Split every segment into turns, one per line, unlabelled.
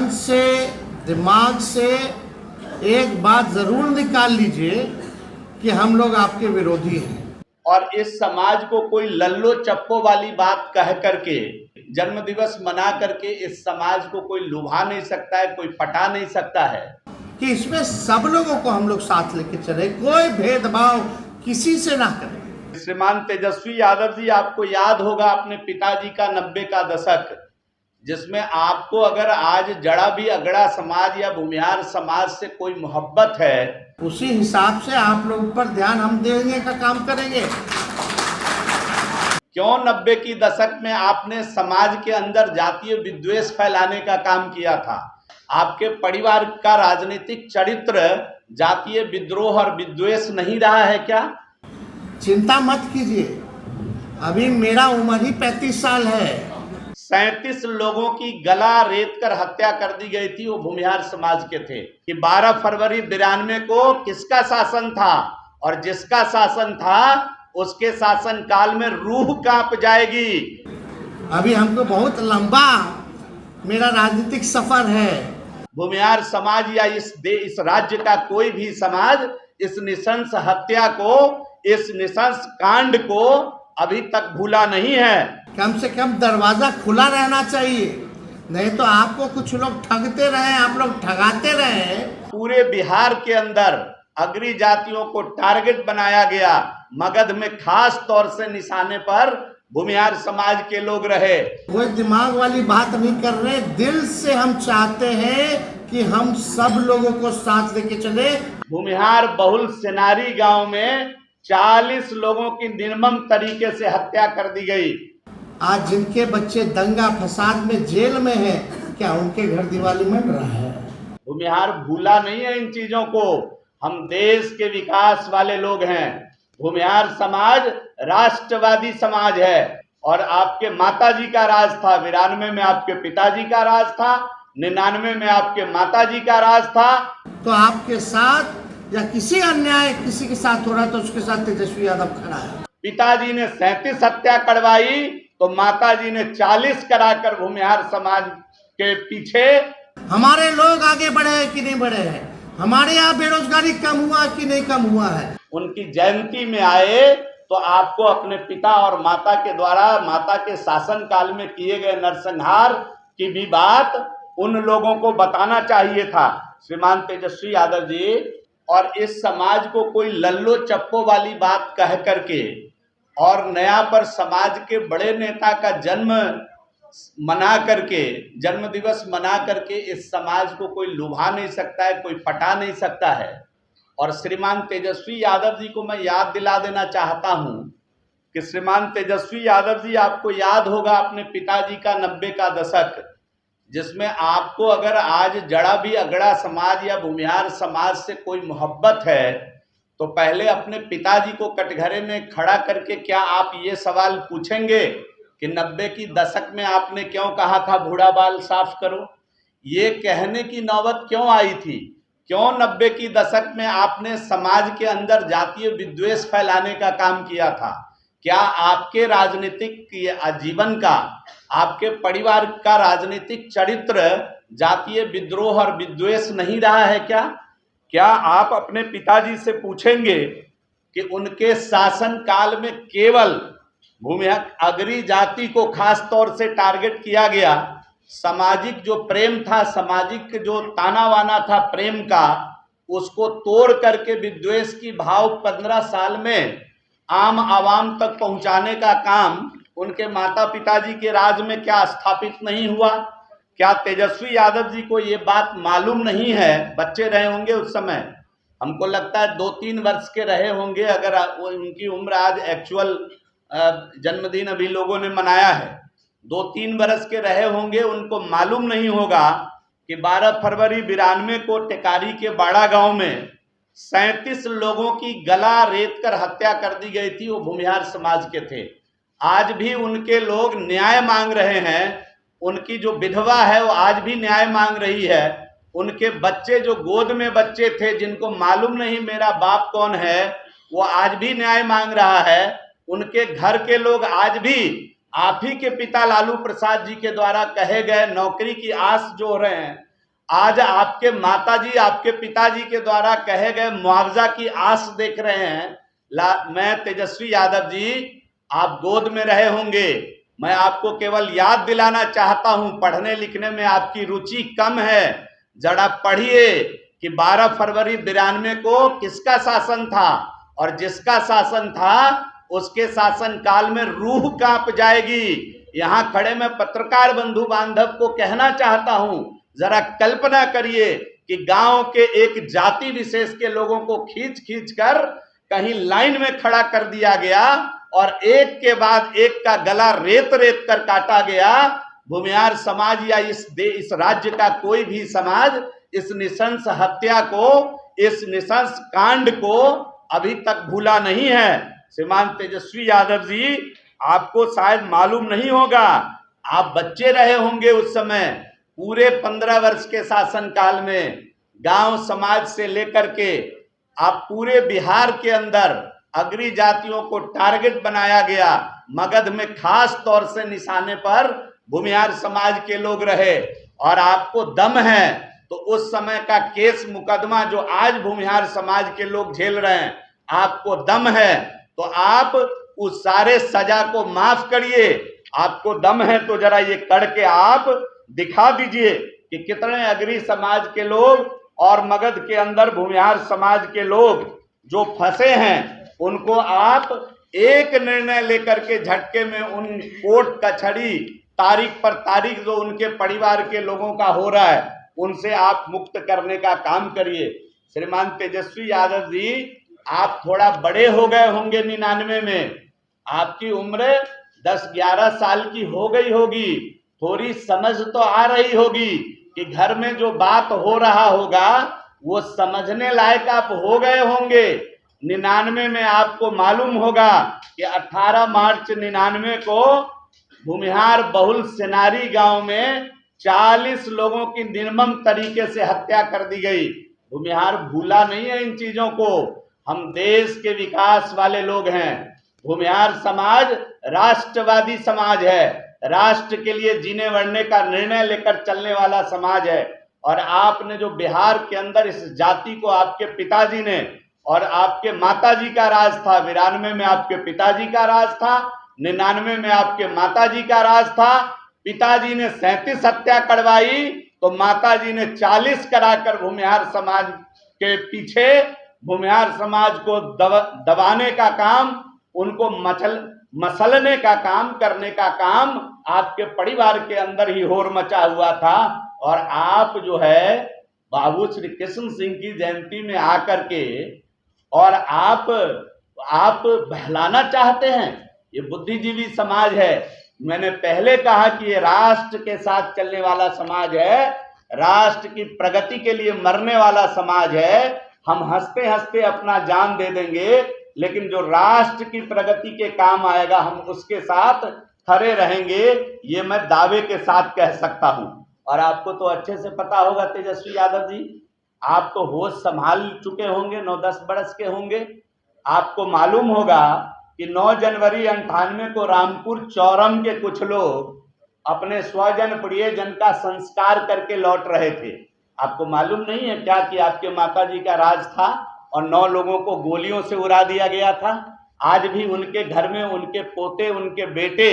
मन से, दिमाग से एक बात जरूर निकाल लीजिए कि हम लोग आपके विरोधी हैं।
और इस समाज को कोई लल्लो चप्पो वाली बात कह करके, जन्म दिवस मना करके इस समाज को कोई लुभा नहीं सकता है, कोई पटा नहीं सकता है
कि इसमें सब लोगों को हम लोग साथ लेके चले, कोई भेदभाव किसी से ना करें।
श्रीमान तेजस्वी यादव जी, आपको याद होगा अपने पिताजी का 90 का दशक, जिसमें आपको अगर आज जड़ा भी अगड़ा समाज या भूमिहार समाज से कोई मोहब्बत है,
उसी हिसाब से आप लोगों पर ध्यान हम देने का काम करेंगे।
क्यों 90 की दशक में आपने समाज के अंदर जातीय विद्वेष फैलाने का काम किया था? आपके परिवार का राजनीतिक चरित्र जातीय विद्रोह और विद्वेष नहीं रहा है क्या?
चिंता मत कीजिए, अभी मेरा उम्र ही 35 साल है।
37 लोगों की गला रेत कर हत्या कर दी गई थी, वो भूमिहार समाज के थे। कि 12 फरवरी 92 को किसका शासन था? और जिसका शासन था उसके शासन काल में रूह कांप जाएगी।
अभी हमको बहुत लंबा मेरा राजनीतिक सफर है।
भूमिहार समाज या इस राज्य का कोई भी समाज इस नृशंस हत्या को, इस नृशंस कांड को अभी तक भूला नहीं है।
कम से कम दरवाजा खुला रहना चाहिए, नहीं तो आपको कुछ लोग ठगते रहे, आप लोग ठगाते रहे।
पूरे बिहार के अंदर अग्री जातियों को टारगेट बनाया गया। मगध में खास तौर से निशाने पर भूमिहार समाज के लोग रहे।
कोई दिमाग वाली बात नहीं कर रहे, दिल से हम चाहते हैं कि हम सब लोगों को साथ लेके चले।
भूमिहार बहुल सेनारी गांव में 40 लोगों की निर्मम तरीके से हत्या कर दी गई।
आज जिनके बच्चे दंगा फसाद में जेल में हैं, क्या उनके घर दिवाली मन रहा है?
भूमिहार भूला नहीं है इन चीजों को। हम देश के विकास वाले लोग हैं। भूमिहार समाज राष्ट्रवादी समाज है। और आपके माताजी का राज था, 92 में आपके पिताजी का राज था, 99 में आपके माताजी का राज था।
तो आपके साथ या किसी अन्याय किसी के साथ हो रहा तो उसके साथ तेजस्वी यादव खड़ा है।
पिताजी ने 37 हत्या करवाई तो माताजी ने 40 कराकर भूमिहार समाज के पीछे।
हमारे लोग आगे बढ़े हैं कि नहीं बढ़े हैं? हमारे यहाँ बेरोजगारी कम हुआ कि नहीं कम हुआ है?
उनकी जयंती में आए तो आपको अपने पिता और माता के द्वारा, माता के शासन काल में किए गए नरसंहार की भी बात उन लोगों को बताना चाहिए था, श्रीमान तेजस्वी यादव जी। और इस समाज को कोई लल्लो चप्पो वाली बात कह करके और नया पर समाज के बड़े नेता का जन्म मना करके, जन्म दिवस मना करके इस समाज को कोई लुभा नहीं सकता है, कोई पटा नहीं सकता है। और श्रीमान तेजस्वी यादव जी को मैं याद दिला देना चाहता हूं कि श्रीमान तेजस्वी यादव जी, आपको याद होगा अपने पिताजी का 90 का दशक, जिसमें आपको अगर आज जड़ा भी अगड़ा समाज या भूमिहार समाज से कोई मोहब्बत है तो पहले अपने पिताजी को कटघरे में खड़ा करके क्या आप ये सवाल पूछेंगे कि 90 की दशक में आपने क्यों कहा था बूढ़ा बाल साफ करो? ये कहने की नौबत क्यों आई थी? क्यों 90 की दशक में आपने समाज के अंदर जातीय विद्वेष फैलाने का काम किया था? क्या आपके राजनीतिक जीवन का, आपके परिवार का राजनीतिक चरित्र जातीय विद्रोह और विद्वेष नहीं रहा है क्या? क्या आप अपने पिताजी से पूछेंगे कि उनके शासन काल में केवल भूमिहार अग्री जाति को खास तौर से टारगेट किया गया, सामाजिक जो प्रेम था, सामाजिक जो ताना वाना था प्रेम का, उसको तोड़ करके विद्वेष की भाव 15 साल में आम आवाम तक पहुंचाने का काम उनके माता पिताजी के राज में क्या स्थापित नहीं हुआ? क्या तेजस्वी यादव जी को ये बात मालूम नहीं है? बच्चे रहे होंगे उस समय, हमको लगता है 2-3 वर्ष के रहे होंगे, अगर उनकी उम्र आज एक्चुअल जन्मदिन अभी लोगों ने मनाया है, 2-3 वर्ष के रहे होंगे। उनको मालूम नहीं होगा कि 12 फरवरी 92 को टेकारी के बाड़ा गांव में 37 लोगों की गला रेत कर हत्या कर दी गई थी, वो भूमिहार समाज के थे। आज भी उनके लोग न्याय मांग रहे हैं। उनकी जो विधवा है वो आज भी न्याय मांग रही है। उनके बच्चे जो गोद में बच्चे थे, जिनको मालूम नहीं मेरा बाप कौन है, वो आज भी न्याय मांग रहा है। उनके घर के लोग आज भी आप ही के पिता लालू प्रसाद जी के द्वारा कहे गए नौकरी की आस जो रहे हैं, आज आपके माताजी, आपके पिताजी के द्वारा कहे गए मुआवजा की आस देख रहे हैं। मैं तेजस्वी यादव जी, आप गोद में रहे होंगे, मैं आपको केवल याद दिलाना चाहता हूं, पढ़ने लिखने में आपकी रुचि कम है, जरा पढ़िए कि 12 फरवरी 92 को किसका शासन था, और जिसका शासन था उसके शासन काल में रूह कांप जाएगी। यहां खड़े मैं पत्रकार बंधु बांधव को कहना चाहता हूं, जरा कल्पना करिए कि गांव के एक जाति विशेष के लोगों को खींच खींच कर कहीं लाइन में खड़ा कर दिया गया और एक के बाद एक का गला रेत रेत कर काटा गया। भूमिहार समाज या इस राज्य का कोई भी समाज इस नृशंस हत्या को, इस नृशंस कांड को अभी तक भूला नहीं है। श्रीमान तेजस्वी यादव जी, आपको शायद मालूम नहीं होगा, आप बच्चे रहे होंगे उस समय। पूरे 15 वर्ष के शासन काल में गांव समाज से लेकर के आप पूरे बिहार के अंदर अग्री जातियों को टारगेट बनाया गया। मगध में खास तौर से निशाने पर भूमिहार समाज के लोग रहे, और आपको दम है तो उस समय का केस मुकदमा जो आज भूमिहार समाज के लोग झेल रहे हैं, आपको दम है तो आप उस सारे सजा को माफ करिए। आपको दम है तो जरा ये करके आप दिखा दीजिए कि कितने अग्री समाज के लोग और मगध के अंदर भूमिहार समाज के लोग जो फंसे हैं, उनको आप एक निर्णय लेकर के झटके में उन कोर्ट कचहरी तारीख पर तारीख जो उनके परिवार के लोगों का हो रहा है, उनसे आप मुक्त करने का काम करिए। श्रीमान तेजस्वी यादव जी, आप थोड़ा बड़े हो गए होंगे 99 में, आपकी उम्र 10-11 साल की हो गई होगी, थोड़ी समझ तो आ रही होगी कि घर में जो बात हो रहा होगा वो समझने लायक आप हो गए होंगे। 99 में आपको मालूम होगा कि 18 मार्च 99 को भूमिहार बहुल सेनारी गांव में 40 लोगों की निर्मम तरीके से हत्या कर दी गई। भूमिहार भूला नहीं है इन चीजों को। हम देश के विकास वाले लोग हैं। भूमिहार समाज राष्ट्रवादी समाज है, राष्ट्र के लिए जीने मरने का निर्णय लेकर चलने वाला समाज है। और आपने जो बिहार के अंदर इस जाति को, आपके पिताजी ने, और आपके माताजी का राज था, 92 में आपके पिताजी का राज था, 99 में आपके माताजी का राज था। पिताजी ने 37 हत्या करवाई तो माताजी ने 40 कराकर भूमिहार समाज के पीछे, भूमिहार समाज को दबाने का काम, उनको मसलने का काम, करने का काम आपके परिवार के अंदर ही होर मचा हुआ था। और आप जो है बाबू श्री कृष्ण सिंह की जयंती में आकर के और आप बहलाना चाहते हैं। ये बुद्धिजीवी समाज है। मैंने पहले कहा कि ये राष्ट्र के साथ चलने वाला समाज है, राष्ट्र की प्रगति के लिए मरने वाला समाज है। हम हंसते हंसते अपना जान दे देंगे, लेकिन जो राष्ट्र की प्रगति के काम आएगा हम उसके साथ खड़े रहेंगे, ये मैं दावे के साथ कह सकता हूं। और आपको तो अच्छे से पता होगा तेजस्वी यादव जी, आप तो होश संभाल चुके होंगे, 9-10 बरस के होंगे। आपको मालूम होगा कि 9 जनवरी 98 को रामपुर चौरम के कुछ लोग अपने स्वजन प्रियजन का संस्कार करके लौट रहे थे। आपको मालूम नहीं है क्या कि आपके माताजी का राज था और 9 लोगों को गोलियों से उड़ा दिया गया था। आज भी उनके घर में उनके पोते, उनके बेटे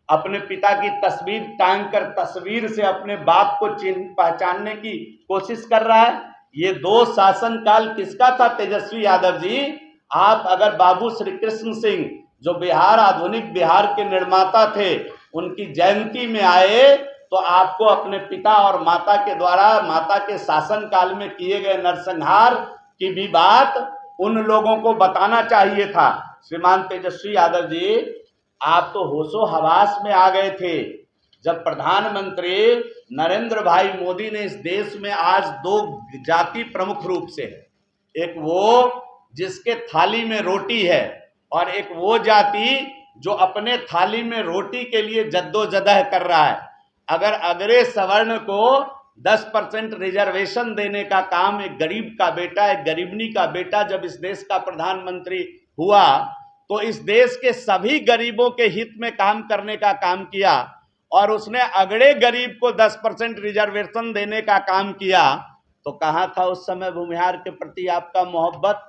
अपने पिता की तस्वीर टांग कर तस्वीर से अपने बाप को पहचानने की कोशिश कर रहा है। ये 2 शासन काल किसका था तेजस्वी यादव जी? आप अगर बाबू श्री कृष्ण सिंह, जो बिहार, आधुनिक बिहार के निर्माता थे, उनकी जयंती में आए तो आपको अपने पिता और माता के द्वारा, माता के शासन काल में किए गए नरसंहार की भी बात उन लोगों को बताना चाहिए था। श्रीमान तेजस्वी यादव जी, आप तो होशो हवास में आ गए थे जब प्रधानमंत्री नरेंद्र भाई मोदी ने इस देश में आज 2 जाति प्रमुख रूप से, एक वो जिसके थाली में रोटी है और एक वो जाति जो अपने थाली में रोटी के लिए जद्दोजहद कर रहा है। अगर अग्रे सवर्ण को 10% रिजर्वेशन देने का काम एक गरीब का बेटा, एक गरीबनी का बेटा जब इस देश का प्रधानमंत्री हुआ तो इस देश के सभी गरीबों के हित में काम करने का काम किया। और उसने अगड़े गरीब को 10% रिजर्वेशन देने का काम किया, तो कहाँ था उस समय भूमिहार के प्रति आपका मोहब्बत?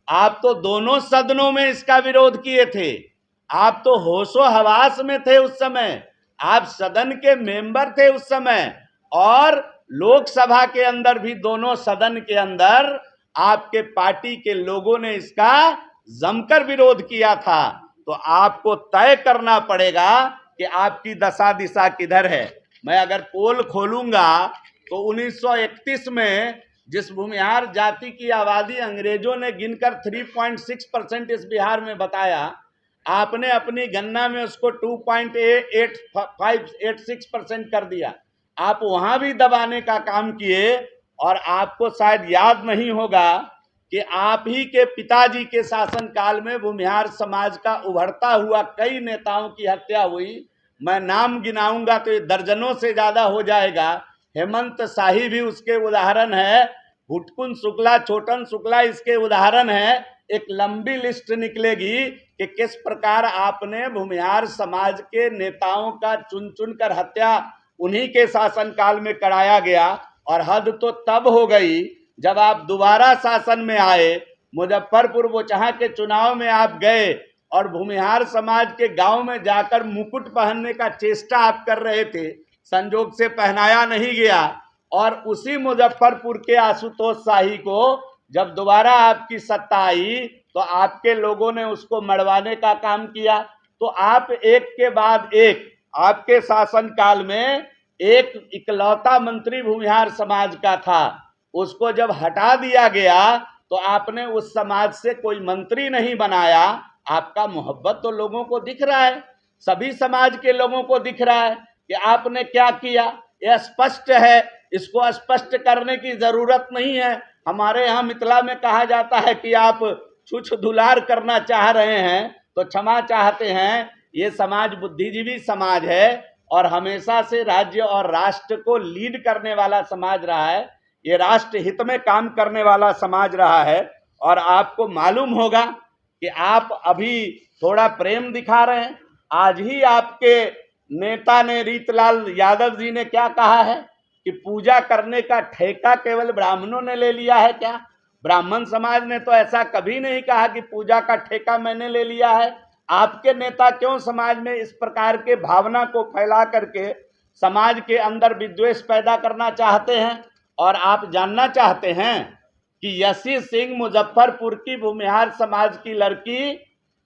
आप तो दोनों सदनों में इसका विरोध किए थे, आप तो होशो हवास में थे उस समय, आप सदन के मेंबर थे उस समय, और लोकसभा के अंदर भी, दोनों सदन के अंदर आपके पार्टी के लोगों ने इसका जमकर विरोध किया था। तो आपको तय करना पड़ेगा कि आपकी दशा दिशा किधर है। मैं अगर पोल खोलूंगा तो 1931 में जिस भूमिहार जाति की आबादी अंग्रेजों ने गिनकर 3.6% इस बिहार में बताया, आपने अपनी गणना में उसको 2.8586% कर दिया। आप वहां भी दबाने का काम किए, और आपको शायद याद नहीं होगा कि आप ही के पिताजी के शासनकाल में भूमिहार समाज का उभरता हुआ कई नेताओं की हत्या हुई। मैं नाम गिनाऊंगा तो ये दर्जनों से ज्यादा हो जाएगा। हेमंत शाही भी उसके उदाहरण है, हुटकुन शुक्ला, छोटन शुक्ला इसके उदाहरण है। एक लंबी लिस्ट निकलेगी कि किस प्रकार आपने भूमिहार समाज के नेताओं का चुन चुन कर हत्या उन्हीं के शासनकाल में कराया गया। और हद तो तब हो गई जब आप दोबारा शासन में आए, मुजफ्फरपुर बोचहा के चुनाव में आप गए और भूमिहार समाज के गांव में जाकर मुकुट पहनने का चेष्टा आप कर रहे थे, संजोग से पहनाया नहीं गया। और उसी मुजफ्फरपुर के आशुतोष शाही को जब दोबारा आपकी सत्ता आई तो आपके लोगों ने उसको मरवाने का काम किया। तो आप एक के बाद एक, आपके शासनकाल में एक इकलौता मंत्री भूमिहार समाज का था, उसको जब हटा दिया गया तो आपने उस समाज से कोई मंत्री नहीं बनाया। आपका मोहब्बत तो लोगों को दिख रहा है, सभी समाज के लोगों को दिख रहा है कि आपने क्या किया। यह स्पष्ट है, इसको स्पष्ट करने की जरूरत नहीं है। हमारे यहाँ मिथिला में कहा जाता है कि आप छुछ धुलार करना चाह रहे हैं तो क्षमा चाहते हैं। ये समाज बुद्धिजीवी समाज है और हमेशा से राज्य और राष्ट्र को लीड करने वाला समाज रहा है। ये राष्ट्र हित में काम करने वाला समाज रहा है। और आपको मालूम होगा कि आप अभी थोड़ा प्रेम दिखा रहे हैं। आज ही आपके नेता ने, रीतलाल यादव जी ने क्या कहा है कि पूजा करने का ठेका केवल ब्राह्मणों ने ले लिया है क्या? ब्राह्मण समाज ने तो ऐसा कभी नहीं कहा कि पूजा का ठेका मैंने ले लिया है। आपके नेता क्यों समाज में इस प्रकार के भावना को फैला करके समाज के अंदर विद्वेष पैदा करना चाहते हैं? और आप जानना चाहते हैं कि यशी सिंह मुजफ्फरपुर की भूमिहार समाज की लड़की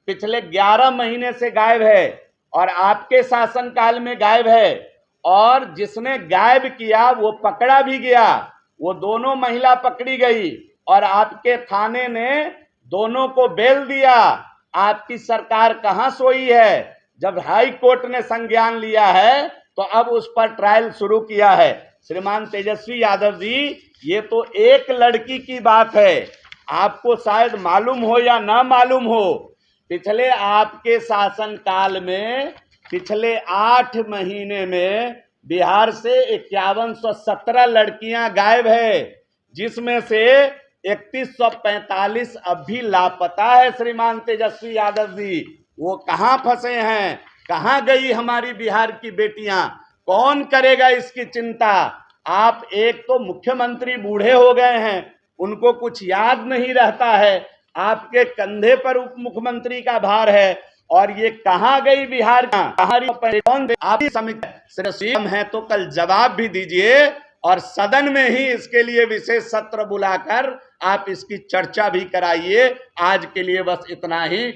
पिछले 11 महीने से गायब है और आपके शासनकाल में गायब है। और जिसने गायब किया वो पकड़ा भी गया, वो दोनों महिला पकड़ी गई और आपके थाने ने दोनों को बेल दिया। आपकी सरकार कहां सोई है? जब हाई कोर्ट ने संज्ञान लिया है तो अब उस पर ट्रायल शुरू किया है। श्रीमान तेजस्वी यादव जी, ये तो एक लड़की की बात है। आपको शायद मालूम हो या ना मालूम हो, पिछले आपके शासनकाल में पिछले 8 महीने में बिहार से 5117 लड़कियां गायब है, जिसमें से 3145 अब भी लापता है। श्रीमान तेजस्वी यादव जी, वो कहां फंसे हैं? कहां गई हमारी बिहार की बेटियां? कौन करेगा इसकी चिंता? आप एक तो मुख्यमंत्री बूढ़े हो गए हैं, उनको कुछ याद नहीं रहता है, आपके कंधे पर उप मुख्यमंत्री का भार है। और ये कहां गई बिहार? कौन आप समिति है तो कल जवाब भी दीजिए और सदन में ही इसके लिए विशेष सत्र बुलाकर आप इसकी चर्चा भी कराइए। आज के लिए बस इतना ही।